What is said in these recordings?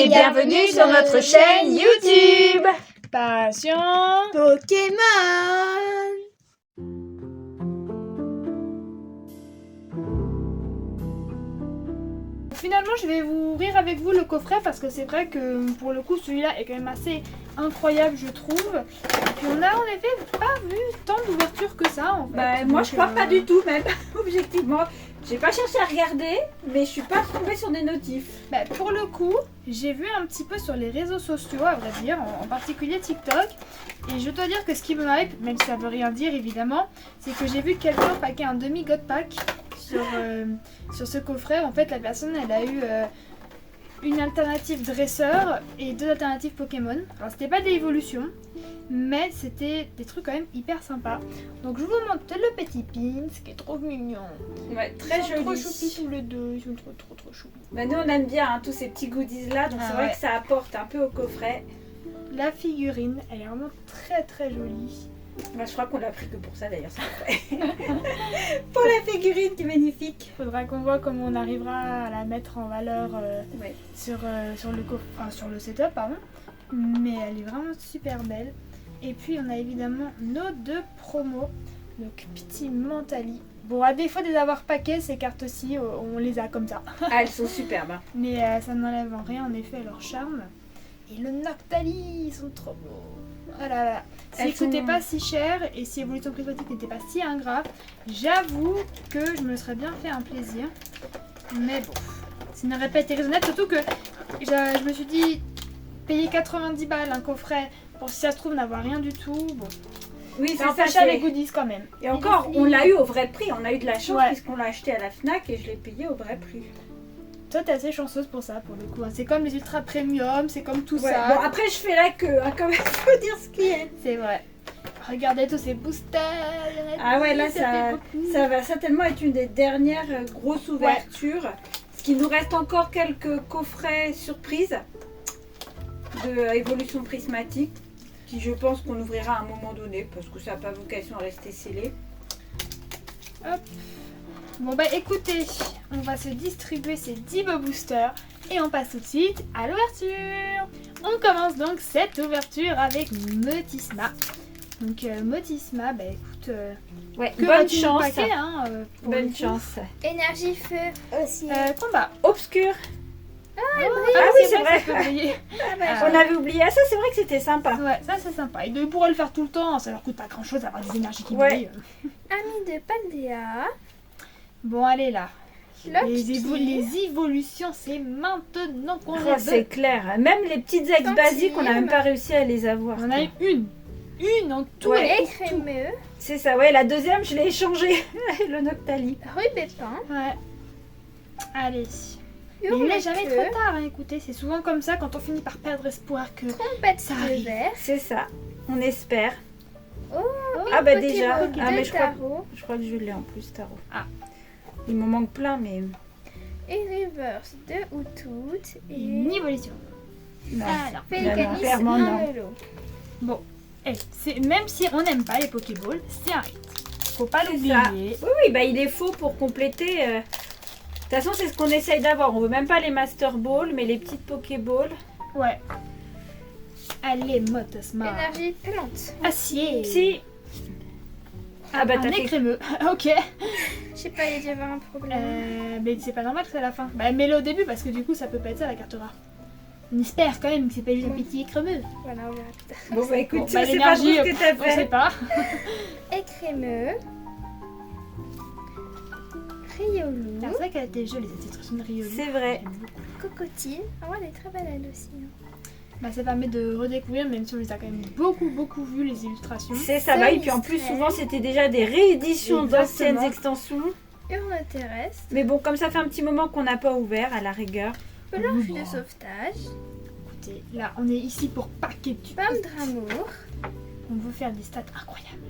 et bienvenue sur notre chaîne YouTube Passion Pokémon. Finalement, je vais vous ouvrir avec vous le coffret parce que c'est vrai que pour le coup, celui-là est quand même assez incroyable, je trouve. Et puis on a en effet pas vu tant d'ouverture que ça en fait. Moi je crois pas du tout même, objectivement. J'ai pas cherché à regarder, mais je suis pas tombée sur des notifs. Pour le coup, j'ai vu un petit peu sur les réseaux sociaux, à vrai dire, en particulier TikTok. Et je dois dire que ce qui me hype, même si ça veut rien dire évidemment, c'est que j'ai vu quelqu'un packer un demi-god pack sur ce coffret. En fait, la personne, elle a eu une alternative dresseur et 2 alternatives Pokémon. Alors, c'était pas des évolutions, mais c'était des trucs quand même hyper sympas. Donc, je vous montre le petit pin, ce qui est trop mignon. Ouais, très joli. Trop choupis tous les deux, ils sont trop choupis. Nous on aime bien tous ces petits goodies là, donc c'est vrai que ça apporte un peu au coffret. La figurine, elle est vraiment très jolie. Je crois qu'on l'a pris que pour ça d'ailleurs, ce coffret. Pour la figurine qui est magnifique. Faudra qu'on voit comment on arrivera à la mettre en valeur sur le setup, pardon. Mais elle est vraiment super belle. Et puis on a évidemment nos 2 promos. Donc petit Mentali. Bon, à défaut de les avoir paquets, ces cartes-ci, on les a comme ça. Ah, elles sont superbes. Mais ça n'enlève en rien en effet leur charme. Et le Noctali, ils sont trop beaux. Oh là là. S'ils coûtaient pas si cher et si Évolution Prismatique n'était pas si ingrat, j'avoue que je me serais bien fait un plaisir. Mais bon, ça n'aurait pas été raisonnable, surtout que je me suis dit, payer 90 balles un coffret pour si ça se trouve n'avoir rien du tout, bon. Oui, c'est ça, cher les goodies quand même. Et encore, on l'a eu au vrai prix, on a eu de la chance puisqu'on l'a acheté à la Fnac et je l'ai payé au vrai prix. Toi, t'es assez chanceuse pour ça, pour le coup. C'est comme les ultra premium, c'est comme tout ça. Bon, après, je fais la queue, quand même, faut dire ce qui est. C'est vrai. Regardez tous ces boosters. Ah ouais, là, ça va certainement être une des dernières grosses ouvertures. Parce qu'il nous reste encore quelques coffrets surprises de Évolution Prismatique, qui je pense qu'on ouvrira à un moment donné, parce que ça n'a pas vocation à rester scellé. Hop. Bon écoutez, on va se distribuer ces 10 beaux boosters et on passe tout de suite à l'ouverture. On commence donc cette ouverture avec Motisma. Donc Motisma, écoute, bonne chance. Bonne chance. Énergie feu aussi. Combat. Obscur. Ah oui, c'est vrai. On On avait oublié ça, c'est vrai que c'était sympa. Ouais, ça c'est sympa. Et ils pourraient le faire tout le temps, ça leur coûte pas grand chose d'avoir des énergies qui brillent. Ami de Paldea. Bon, allez là. Les Loki. évolutions, c'est maintenant qu'on les C'est clair. Même les petites ex basiques, on n'a même pas réussi à les avoir. On a eu une en tout Et crémeux. C'est ça, la deuxième, je l'ai échangée. Le Noctali. Rue Bépin. Ouais. Allez. Mais il n'est jamais trop tard, écoutez, c'est souvent comme ça quand on finit par perdre espoir que Trompette ça de arrive. verre. C'est ça, on espère. Oh, déjà. mais je crois que je l'ai en plus, tarot. Ah. Il m'en manque plein, mais... Et reverse de Outout. Et Une évolution. Non. alors, non, Pélicanis, clairement, non. un vélo. Bon, même si on n'aime pas les Pokéballs, c'est un hit. Faut pas C'est l'oublier. Oui, il est faux pour compléter. De toute façon, c'est ce qu'on essaye d'avoir. On veut même pas les Master Balls, mais les petites Pokéballs. Ouais. Allez, Motisma. Énergie plante. Acier. Si. Un t'as nez fait... crémeux. Ok. Je sais pas, il y a dû avoir un problème. Mais c'est pas normal que c'est à la fin. Mets-le au début parce que du coup ça peut pas être ça la carte rare. On espère quand même que c'est pas juste un petit crémeux. Voilà, on verra plus tard. Bon, écoute, Bon, je sais pas trop l'énergie, ce que t'as on sait fait. pas. Et crémeux. Riolu. C'est vrai qu'elle était jolie cette citrusine de Riolu. C'est vrai. Cocotine. Ah ouais, elle est très belle elle aussi. Ça permet de redécouvrir, même si on les a quand même beaucoup vu les illustrations. C'est ça, et puis en plus, souvent, c'était déjà des rééditions d'anciennes extensions. Urne terrestre. Mais bon, comme ça fait un petit moment qu'on n'a pas ouvert, à la rigueur. Pelange de sauvetage. Écoutez, là on est ici pour paquer du Femme d'amour. On veut faire des stats incroyables.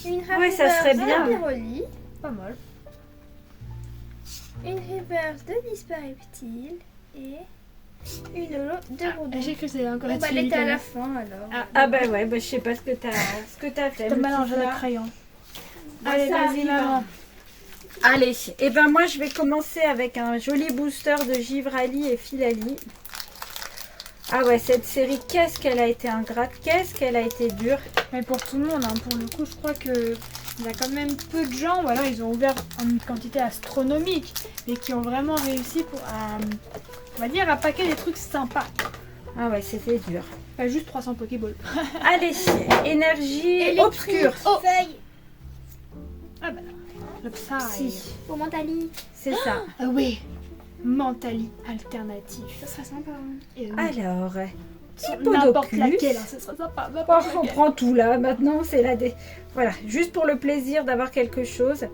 Une ça serait bien. Zambiroli. Pas mal. Une reverse de Dispareptile. Et une holo de Rodon. J'ai cru que c'était encore Elle était à la fin alors. Je sais pas ce que t'as fait. Comme mélanger le crayon. Allez, ça vas-y arrive. maman. Allez, et moi je vais commencer avec un joli booster de Givrali et Filali. Ah ouais, cette série, qu'est-ce qu'elle a été ingrate, qu'est-ce qu'elle a été dure. Mais pour tout le monde, hein, pour le coup, je crois que il y a quand même peu de gens, ou alors ils ont ouvert en une quantité astronomique, mais qui ont vraiment réussi on va dire, à paquer des trucs sympas. Ah ouais, c'était dur. Pas juste 300 Pokéballs. Allez, énergie obscure. Oh, feuille. Ah bah non. Le Psy. Si, Pour Mentali. c'est ça. Ah oui. Mentali alternatif. Ça sera sympa. Hein. Et oui. Alors, N'importe Hippodocus. laquelle, hein, ce sera sympa. Oh, n'importe on laquelle. prend tout là, maintenant c'est la Voilà, juste pour le plaisir d'avoir quelque chose.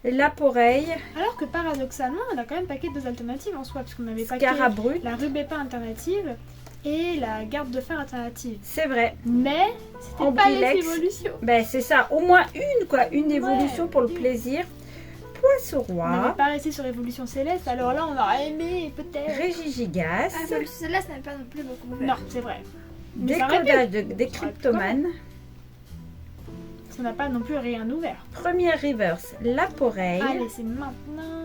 Laporeille, Alors que paradoxalement, on a quand même paquet de deux alternatives en soi, parce qu'on avait paquet Scarabrut. la rubépin alternative et la garde de fer alternative. C'est vrai. Mais c'était pas Ambrilex. les évolutions. Ben c'est ça, au moins une quoi, une évolution Ouais, pour le une. plaisir. On n'avait Poisson-roi, pas resté sur évolution céleste, alors là on aurait aimé peut-être. Régigigas, Ah, celle-là, ça n'a pas non plus beaucoup ouvert. Non, c'est vrai. Mais ça aurait pu. décodage des cryptomanes, Ça n'a pas non plus rien ouvert. première reverse, Laporeille, Allez, c'est maintenant.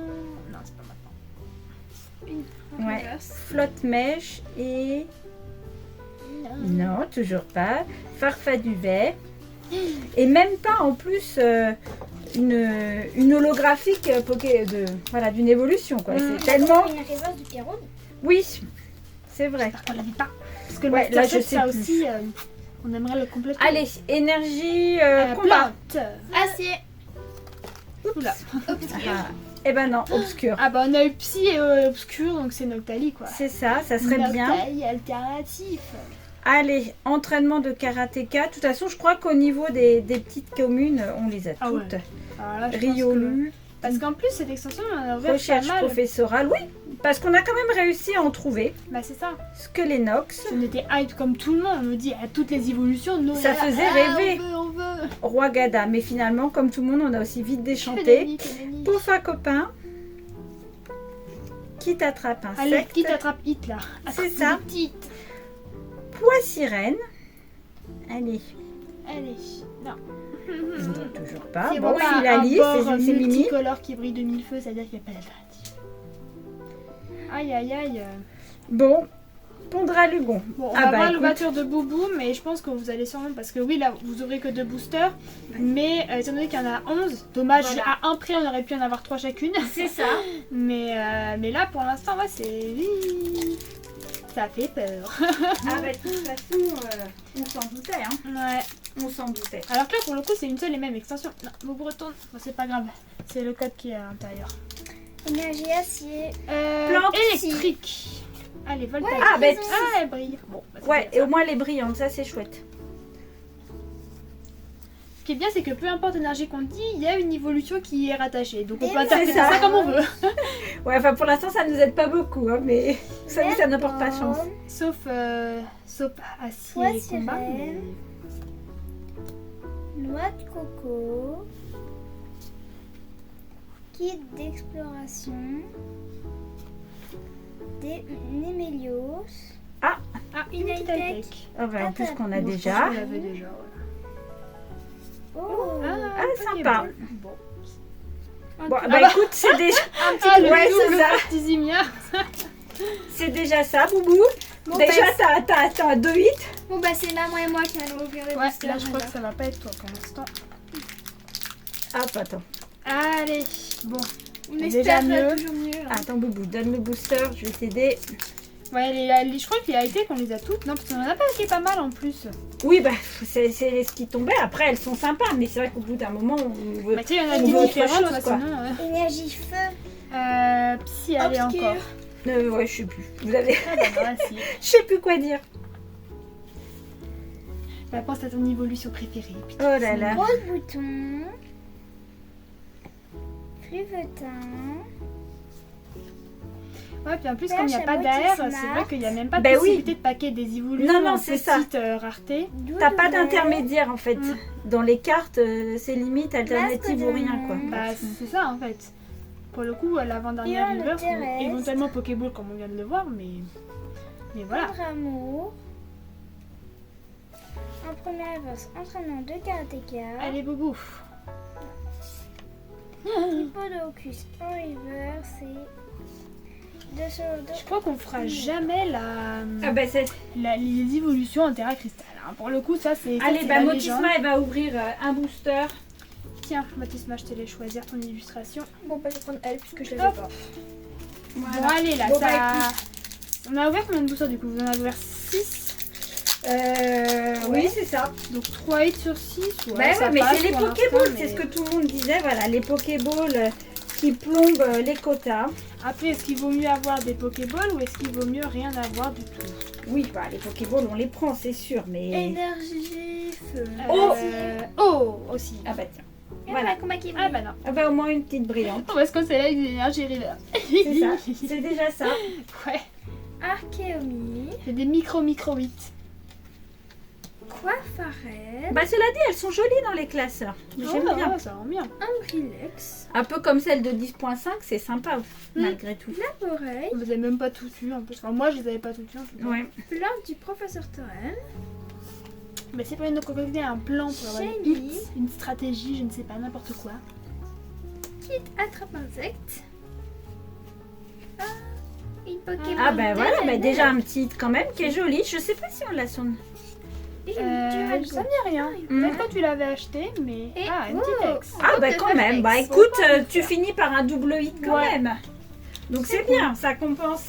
Non, c'est pas maintenant. ouais, Reverse. flotte-mèche et... Non, toujours pas. Farfaduvet. Et même pas en plus une holographique voilà, d'une évolution. Quoi. C'est tellement... Une reverse du Kéron. Oui, c'est vrai. J'espère qu'on l'avait pas. Parce que le Ouais, Master là, je Set, sais ça plus. aussi, on aimerait le compléter. Allez, énergie combat. Plante. Acier. Oula. Ah, eh ben non, obscur. Ah bah on a eu Psy et Obscur, donc c'est Noctali quoi. C'est ça, ça serait bien. Noctali alternatif. Allez, entraînement de karatéka. De toute façon, je crois qu'au niveau des petites communes, on les a Ah ouais. toutes. Alors là, je pense Riolu, que- Parce qu'en plus, cette extension, on a ouvert recherche pas mal. professorale. Oui, parce qu'on a quand même réussi à en trouver. Bah c'est ça. Skelenox, On était hype comme tout le monde. On nous dit à toutes les évolutions, nous, Ça on est là, faisait ah, rêver. On veut. Roi Gada. Mais finalement, comme tout le monde, on a aussi vite déchanté. Fénix. Pofa copain, qui t'attrape un Allez, insecte. qui t'attrape Hit là. C'est ça. Petite. Pois sirène. Allez, Allez. Non. non, toujours pas. C'est Bon, voilà, Philalie, un bord c'est Mimi. multicolore qui brille de mille feux, c'est-à-dire qu'il n'y a pas d'alternative. Aïe aïe aïe. Bon, Pondra Lugon. Bon, on Ah va bah, voir écoute. l'ouverture de Boubou, mais je pense que vous allez sûrement, parce que oui, là, vous ouvrez que 2 boosters, mais étant donné qu'il y en a 11, dommage, Voilà. à un prix, on aurait pu en avoir 3 chacune. C'est ça. Mais là, pour l'instant, ouais, c'est... Ça fait peur. Ah bah, de toute façon, on s'en doutait, hein. Ouais. On s'en doutait. Alors que là, pour le coup, c'est une seule et même extension. Non, Boubou retourne. Bon, c'est pas grave. C'est le code qui est à l'intérieur. Énergie acier. Plante électrique. Allez, voltage. Ah, bah, Ah, elle brille. Bon, bah, c'est ouais, bien et ça. au moins les brillantes, ça c'est chouette. Ce qui est bien, c'est que peu importe l'énergie qu'on dit, il y a une évolution qui est rattachée. Donc on Et peut oui, interpréter c'est ça. ça comme on veut. Ouais, enfin pour l'instant ça nous aide pas beaucoup, hein, mais ça n'apporte pas chance. Sauf acier Pois et combat. sirène. Noix de coco. Kit d'exploration. Des Némélios. Ah, Une une high-tech. high-tech. Ah bah, en plus qu'on a Bon, je déjà. pense qu'on l'avait déjà, ouais. Oh. Ah, Pokéball. sympa. Bon. Bon, bah écoute, c'est déjà, Ah, le ouais, double c'est ça. Artisimia. C'est déjà ça, Boubou. Bon, Déjà, bah, t'as 2-8. bon, bah, c'est là, moi et moi qui allons ouvrir les Ouais, boosters, là je crois alors. que ça va pas être toi pour l'instant. Hop, attends. Allez, bon. On Déjà espère mieux. toujours mieux. hein. Attends, Boubou, donne le booster, je vais t'aider. Ouais, je crois qu'il a été qu'on les a toutes. Non, parce qu'on en a pas qui est pas mal en plus. Oui, bah, c'est ce qui tombait. Après, elles sont sympas, mais c'est vrai qu'au bout d'un moment, on veut... Bah, tu sais, il y en a On des veut autre différentes, chose, ouais, quoi. sinon. Énergie feu. Psy, allez Obscur. encore. Ouais, je sais plus. Vous avez... Ah bah, bah, si. Je sais plus quoi dire. Bah, pense à ton évolution préférée. Oh putain. là là. Rose bouton. Fluvetin. Ouais, puis en plus, Perche comme il n'y a à pas moitié d'air, smart. c'est vrai qu'il n'y a même pas de Bah oui. possibilité de paquet des évolutions Non, non, en c'est ça. petite rareté. T'as pas Doudou vert. d'intermédiaire en fait. Mm. Dans les cartes, c'est limite alternative ou rien quoi. Bah, c'est ça en fait. Pour le coup, l'avant-dernière Et le river, terrestre. éventuellement Pokéball comme on vient de le voir, mais voilà. Amour. En première reverse, entraînement de karatéka. Allez, Boubou. Hippodocus en reverse et Je crois qu'on fera jamais Ah bah c'est... les évolutions en Terra Cristal. Hein. Pour le coup, ça c'est. Allez, c'est bah la Motisma, légende. elle va ouvrir un booster. Tiens, Motisma, je te laisse choisir ton illustration. Bon, bah, je vais prendre elle puisque je l'avais Hop. pas. Voilà. Bon, allez là, Bon, ça. bah, On a ouvert combien de boosters du coup? Vous en avez ouvert 6. Oui, c'est ça. Donc 3 hits sur 6. Ouais, Bah ça ouais, mais passe c'est les pour Pokéballs, l'instant, c'est mais- ce que tout le monde disait. Voilà, les Pokéballs qui plombent les quotas. Après, est-ce qu'il vaut mieux avoir des Pokéballs ou est-ce qu'il vaut mieux rien avoir du tout? Oui, bah les Pokéballs, on les prend, c'est sûr, mais... Énergie, feu. Oh aussi. Ah bah tiens. Voilà, combat qui Ah bah non. Ah bah au moins une petite brillante. On va se conseiller avec des énergies river. C'est ça, c'est déjà ça. Ouais. Archéomie. C'est des micro 8. Coiffarelle. Bah cela dit, elles sont jolies dans les classeurs. J'aime bien. Ça rend bien. Ambrilex. Un peu comme celle de 10.5, c'est sympa malgré tout. Laboreille. Vous avez même pas tout eu en plus. Enfin, moi, je les avais pas tout eu en tout cas. Ouais. Plante du professeur Torren. Mais c'est pas une concocter un plan pour avoir des Shiny. hits, une stratégie, je ne sais pas, n'importe quoi. Kit attrape-insecte. Ah, une Pokémon. Ah bah voilà, bah Terre. déjà un petit quand même qui est joli. Je sais pas si on l'a sur... Une Dualgo. Ça me dit rien. Peut-être quand tu l'avais acheté, mais. Et- Ah, une oh. petite ex. Ah bah quand même, bah écoute, tu finis par un double hit quand Ouais. même. Donc c'est bien, ça compense.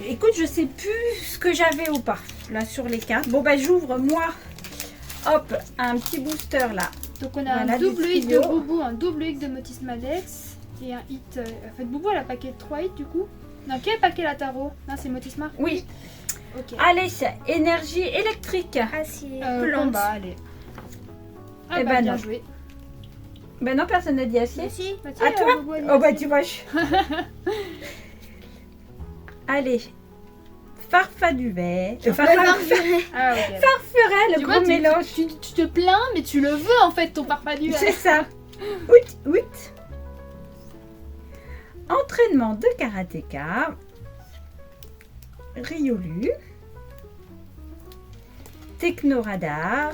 Écoute, je sais plus ce que j'avais ou pas là sur les cartes. Bon bah j'ouvre moi, hop, un petit booster là. Donc on a Voilà, un double des hit de tuyaux. Boubou, un double hit de Motisma Dex et un hit. En fait, Boubou elle a paquet de 3 hits du coup. Non, quel paquet la tarot? Non, c'est Motisma. Oui, Ok. allez, c'est énergie électrique. Acier. Plante. Bah, allez. Ah, Eh bah, ben bien non. joué. Ben non, personne n'a dit acier. Si. Bah, tiens, À toi Boubou, elle Oh bah est tu vois. Allez, farfaduvet. Farfaduvet, Ah, ok. le Tu gros vois, mélange. tu te plains, mais tu le veux en fait, ton farfaduet. C'est ça. Out, out. Entraînement de karatéka. Riolu. Technoradar.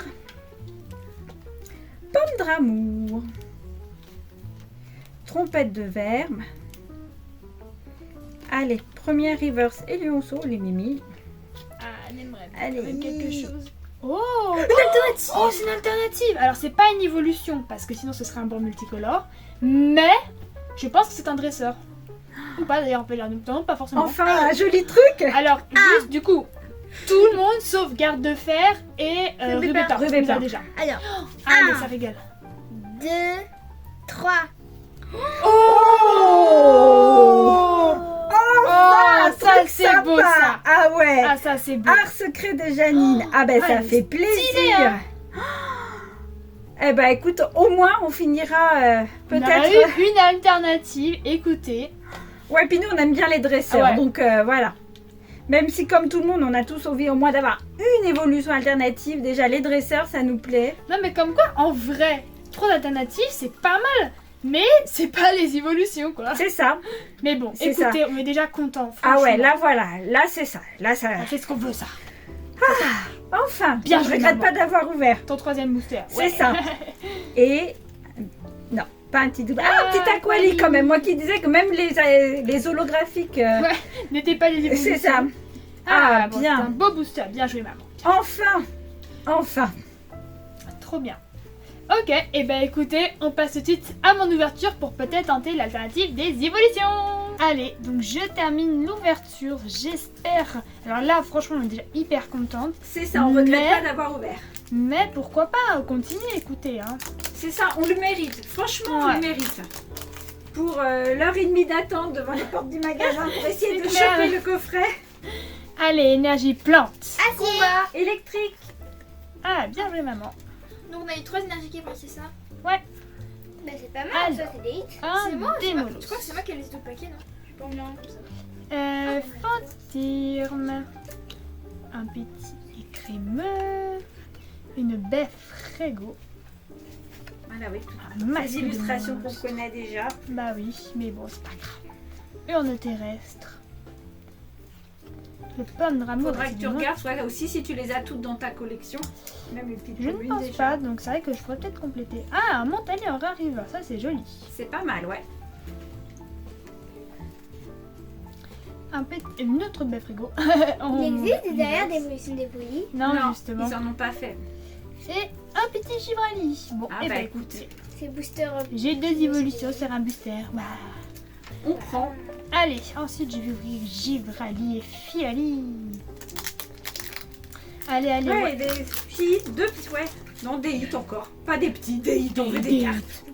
Pomme d'amour. Trompette de verbe. Allez, première reverse et Lionceau, les mimi. Ah, elle aimerait Allez. bien quelque chose. Oh, oh, c'est une alternative. Alors c'est pas une évolution parce que sinon ce serait un bord multicolore, mais je pense que c'est un dresseur. Ou pas d'ailleurs, on peut dire non, pas forcément. Enfin, un joli truc. Alors juste du coup, tout le monde sauf garde de fer et Rubépin. Rubépin. Déjà. Alors, Ah, mais ça régale. 2, 3. Oh, Oh, un ça truc c'est sympa. beau ça. Ah ouais. Ah ça c'est beau. Art secret de Janine. Ah ben ça ah, fait stylé, plaisir. hein. Eh ben écoute, au moins on finira On a peut-être. eu une alternative. Écoutez. Ouais, puis nous on aime bien les dresseurs, Ouais. donc voilà. Même si comme tout le monde, on a tous envie au moins d'avoir une évolution alternative. Déjà les dresseurs, ça nous plaît. Non mais comme quoi, en vrai, trop d'alternatives, c'est pas mal. Mais c'est pas les évolutions quoi. C'est ça. Mais bon, C'est écoutez, on est déjà content. Ah ouais, là voilà, là c'est ça. Là ça. On fait ce qu'on veut ça. Enfin, Bien je joué, regrette maman. pas d'avoir ouvert. Ton troisième booster. C'est ça. Et non, pas un petit double. Ah, un petit aquali quand même. Moi qui disais que même les holographiques. Ouais, n'était pas les évolutions. C'est ça. Ah, Ah, bon, bien. c'est un beau booster. Bien joué maman. Enfin, enfin. Trop bien. Ok, et ben écoutez, on passe tout de suite à mon ouverture pour peut-être tenter l'alternative des évolutions. Allez, donc je termine l'ouverture, j'espère. Alors là, franchement, on est déjà hyper contente. C'est ça, on regrette Mais- pas d'avoir ouvert. Mais pourquoi pas, continuer, écoutez. Hein. C'est ça, on le mérite. Franchement, on Ouais. le mérite. Pour l'heure et demie d'attente devant les portes du magasin pour essayer de C'est clair. choper le coffret. Allez, énergie plante. Acier. Électrique. Ah, bien joué maman. Donc on a eu 3 énergies qui c'est ça? Ouais. Bah c'est pas mal, Alors. ça c'est des hits. Un C'est moi, je démolos. crois que c'est moi qui ai les deux paquets, non? Je suis pas en comme ça. Fantirme. Un petit écrémeux. Une baie frégo. Voilà, oui. Un Les masque de illustrations qu'on monstre. connaît déjà. Bah oui, mais bon, c'est pas grave. Urne terrestre. Le pomme de rameau. Faudra que tu regardes, soit aussi si tu les as toutes dans ta collection. Même les petites Je ne communes pense déjà. pas, donc c'est vrai que je pourrais peut-être compléter. Ah, un Montalier en Rare River, ça c'est joli. C'est pas mal, ouais. une autre belle frigo. Il existe derrière d'évolution des polis. Non, Non, justement. ils en ont pas fait. Et un petit Givrali. Bon, Ah et bah, bah écoutez, C'est booster. j'ai 2 évolutions sur un booster. Bah. On prend. Allez, ensuite je vais ouvrir Givrali et Fiali. Allez, allez. Ouais, des petits, 2 petits, ouais. Non, des hits encore. Pas des petits, des hits, on veut des cartes.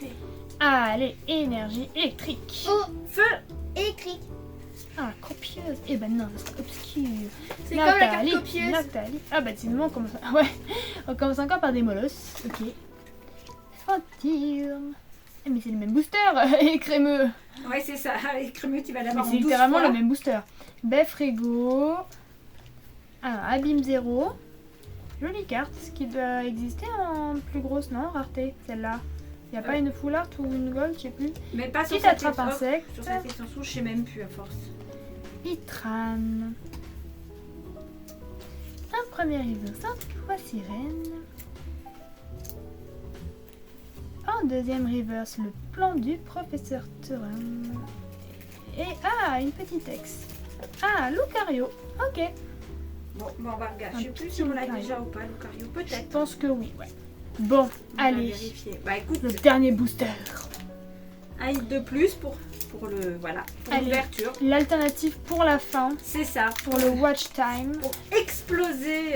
Allez, énergie électrique. Oh, Feu. écrit. Ah, copieuse. Eh ben non, ça sera obscur. C'est comme la carte Nathalie, copieuse. Nathalie. Ah bah sinon on commence. Ouais, on commence encore par des molosses. Ok. Fantine. Eh, mais c'est le même booster et crémeux. Ouais, c'est ça. Et crémeux, tu vas Mais l'avoir en c'est 12 littéralement fois. le même booster. Beffrego. Alors, Abîme 0. Jolie carte, ce qui doit exister en plus grosse, non? Rareté, celle-là. Il n'y a pas une full art ou une gold, je sais plus. Mais pas sur Qui cette t'attrape extension. insecte. Sur cette extension, je sais même plus à force. Pitran. Un premier reverse, un fois sirène. En deuxième reverse, le plan du professeur Turin. Et une petite ex. Ah, Lucario. Ok. Bon, on va regarder. Un Je sais plus petit si on l'a Lucario. déjà ou pas, Lucario. Je Peut-être. pense que oui, ouais. Bon, On va allez. vérifier. Bah écoute, Le dernier booster. un hit de plus pour le voilà, pour Allez. l'ouverture. L'alternative pour la fin, C'est ça. pour le watch time. Pour exploser.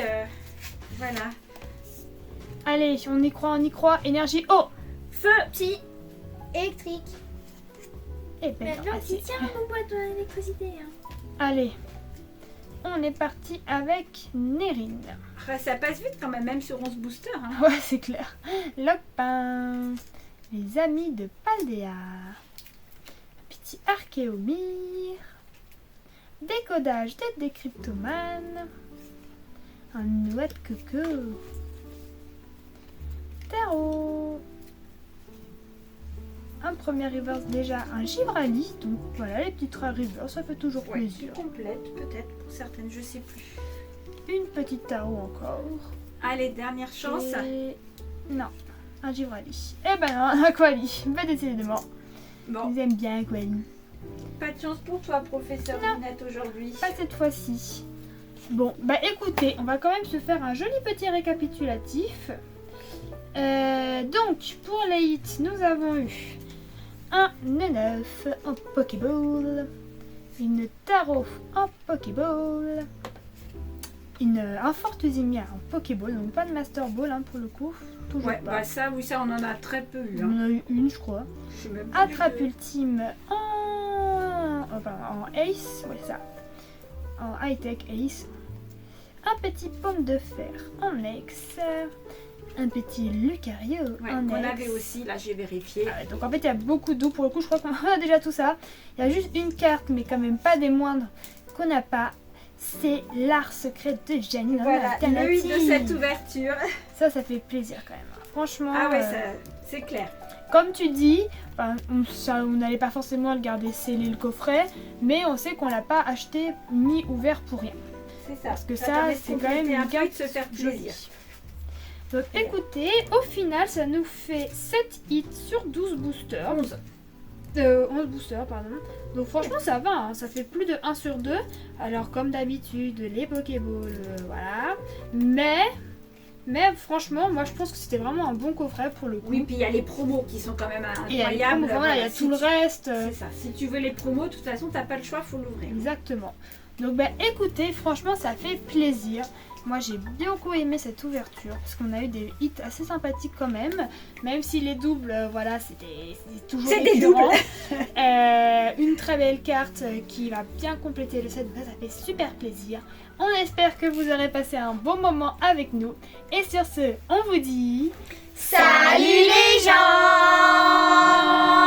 Voilà. Allez, on y croit, on y croit. Énergie. Oh. Feu. Petit. Électrique. Eh ben, Mais non, non, ah, qui si. tient mon boîte d'électricité. Hein. Allez. On est parti avec Nérine. Ah, ça passe vite quand même sur 11 boosters. Hein. Ouais, c'est clair. Lopin. Les amis de Paldea. Petit Archéomir. Décodage tête des cryptomanes. Un noix de coco. Tarot. Un premier reverse déjà, un Givrali. Donc voilà, les petites rares reverse, ça fait toujours Ouais, plaisir. complète peut-être pour certaines, je sais plus. Une petite tarot encore. Allez, dernière chance. Et... Non, un Givrali. Eh ben non, un Quali. Pas décidément. Bon, Ils aiment bien Quali. pas de chance pour toi, professeur Non. Lunette, aujourd'hui. Pas cette fois-ci. Bon, bah écoutez, on va quand même se faire un joli petit récapitulatif. Donc, pour les hits, nous avons eu un Neneuf en Pokéball, une Tarot en Pokéball, un Fortuzimia en Pokéball, donc pas de Master Ball hein, pour le coup, toujours Ouais, pas. bah ça, oui, ça, on en a très peu eu. On Hein. en a eu une, je crois. Je sais même plus. Attrape ultime en Ace, ouais ça, en high-tech Ace, un petit Pomme de Fer en Ex, un petit Lucario Ouais, en qu'on Ex. avait aussi, là, j'ai vérifié. Ah ouais, donc en fait il y a beaucoup d'eau pour le coup, je crois qu'on a déjà tout ça. Il y a juste une carte, mais quand même pas des moindres, qu'on n'a pas. C'est l'art secret de Janine en Voilà, le hit de alternative. cette ouverture. Ça fait plaisir quand même. Franchement. Ah ouais, ça, c'est clair. Comme tu dis, enfin, on n'allait pas forcément le garder scellé le coffret, mais on sait qu'on l'a pas acheté ni ouvert pour rien. C'est ça. Parce que ça, permet de c'est quand compléter même un une peu et carte de se faire jolie. plaisir. Donc écoutez, au final, ça nous fait 7 hits sur 12 boosters. 11. 11 boosters, pardon. Donc franchement, ça va, hein, ça fait plus de 1 sur 2. Alors comme d'habitude, les Pokéballs, voilà. Mais franchement, moi je pense que c'était vraiment un bon coffret pour le coup. Oui, puis il y a les promos qui sont quand même Et il y a les incroyables. promos, voilà, il y a tout le reste. C'est ça. Si tu veux les promos, de toute façon, t'as pas le choix, faut l'ouvrir. Exactement. Donc bah écoutez, franchement ça fait plaisir. Moi j'ai beaucoup aimé cette ouverture parce qu'on a eu des hits assez sympathiques quand même. Même si les doubles, voilà, c'était toujours C'est des récurrent. Une très belle carte qui va bien compléter le set. Bah, ça fait super plaisir. On espère que vous aurez passé un bon moment avec nous. Et sur ce, on vous dit... Salut les gens!